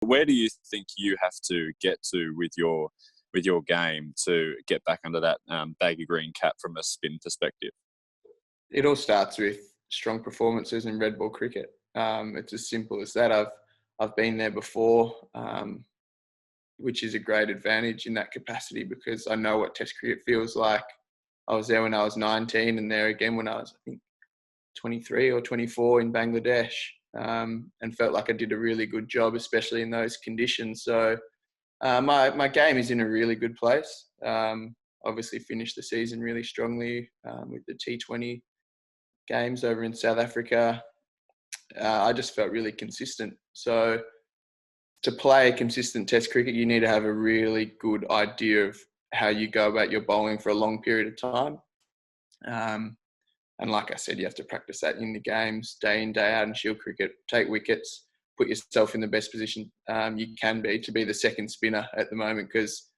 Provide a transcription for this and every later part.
Where do you think you have to get to with your game to get back under that baggy green cap from a spin perspective? It all starts with strong performances in red ball cricket. It's as simple as that. I've been there before, which is a great advantage in that capacity because I know what Test cricket feels like. I was there when I was 19 and there again when I was, I think, 23 or 24 in Bangladesh, and felt like I did a really good job, especially in those conditions. So my game is in a really good place. Obviously finished the season really strongly with the T20 games over in South Africa. I just felt really consistent. So to play consistent Test cricket, you need to have a really good idea of how you go about your bowling for a long period of time. And like I said, you have to practice that in the games, day in, day out in Shield cricket. Take wickets, put yourself in the best position you can be to be the second spinner at the moment, because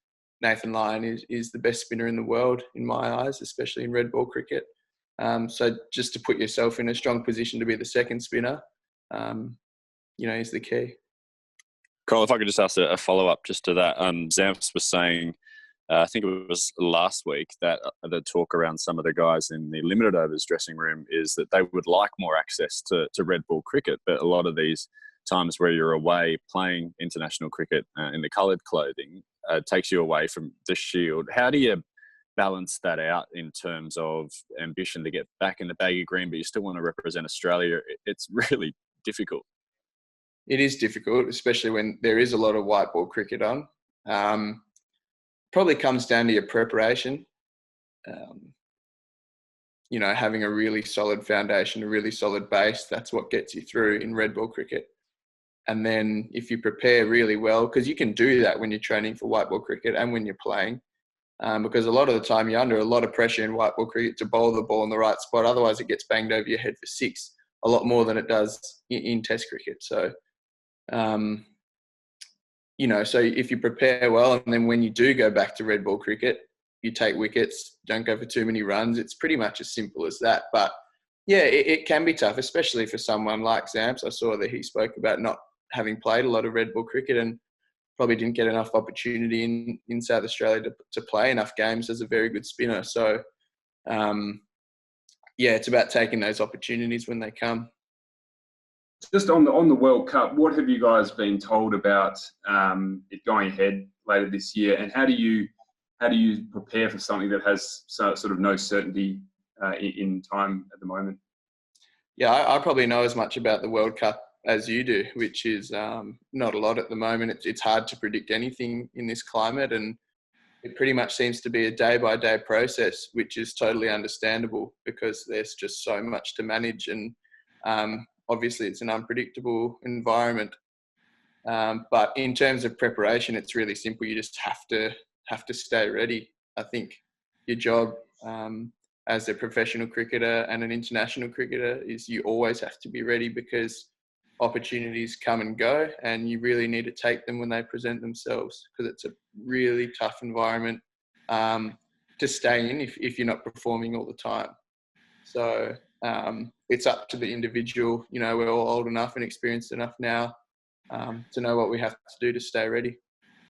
Nathan Lyon is the best spinner in the world in my eyes, especially in red ball cricket. So just to put yourself in a strong position to be the second spinner, is the key. Carl, if I could just ask a follow-up just to that. Zamps was saying, I think it was last week, that the talk around some of the guys in the limited overs dressing room is that they would like more access to red ball cricket, but a lot of these times where you're away playing international cricket in the coloured clothing takes you away from the Shield. How do you balance that out in terms of ambition to get back in the baggy green, but you still want to represent Australia? It's really difficult. It is difficult, especially when there is a lot of white ball cricket on. Probably comes down to your preparation. Having a really solid foundation, a really solid base, that's what gets you through in red ball cricket. And then if you prepare really well, because you can do that when you're training for white ball cricket and when you're playing, because a lot of the time you're under a lot of pressure in white ball cricket to bowl the ball in the right spot. Otherwise it gets banged over your head for six, a lot more than it does in Test cricket. So, so if you prepare well, and then when you do go back to red ball cricket, you take wickets, don't go for too many runs. It's pretty much as simple as that. But yeah, it can be tough, especially for someone like Zamps. I saw that he spoke about not having played a lot of red ball cricket and probably didn't get enough opportunity in South Australia to play enough games as a very good spinner. So, it's about taking those opportunities when they come. Just on the World Cup, what have you guys been told about it going ahead later this year, and how do you prepare for something that has sort of no certainty in time at the moment? Yeah, I probably know as much about the World Cup as you do, which is not a lot at the moment. It's hard to predict anything in this climate, and it pretty much seems to be a day-by-day process, which is totally understandable because there's just so much to manage, and obviously it's an unpredictable environment. But in terms of preparation, it's really simple. You just have to stay ready. I think your job as a professional cricketer and an international cricketer is you always have to be ready, because opportunities come and go, and you really need to take them when they present themselves, because it's a really tough environment to stay in if you're not performing all the time. So it's up to the individual. We're all old enough and experienced enough now to know what we have to do to stay ready.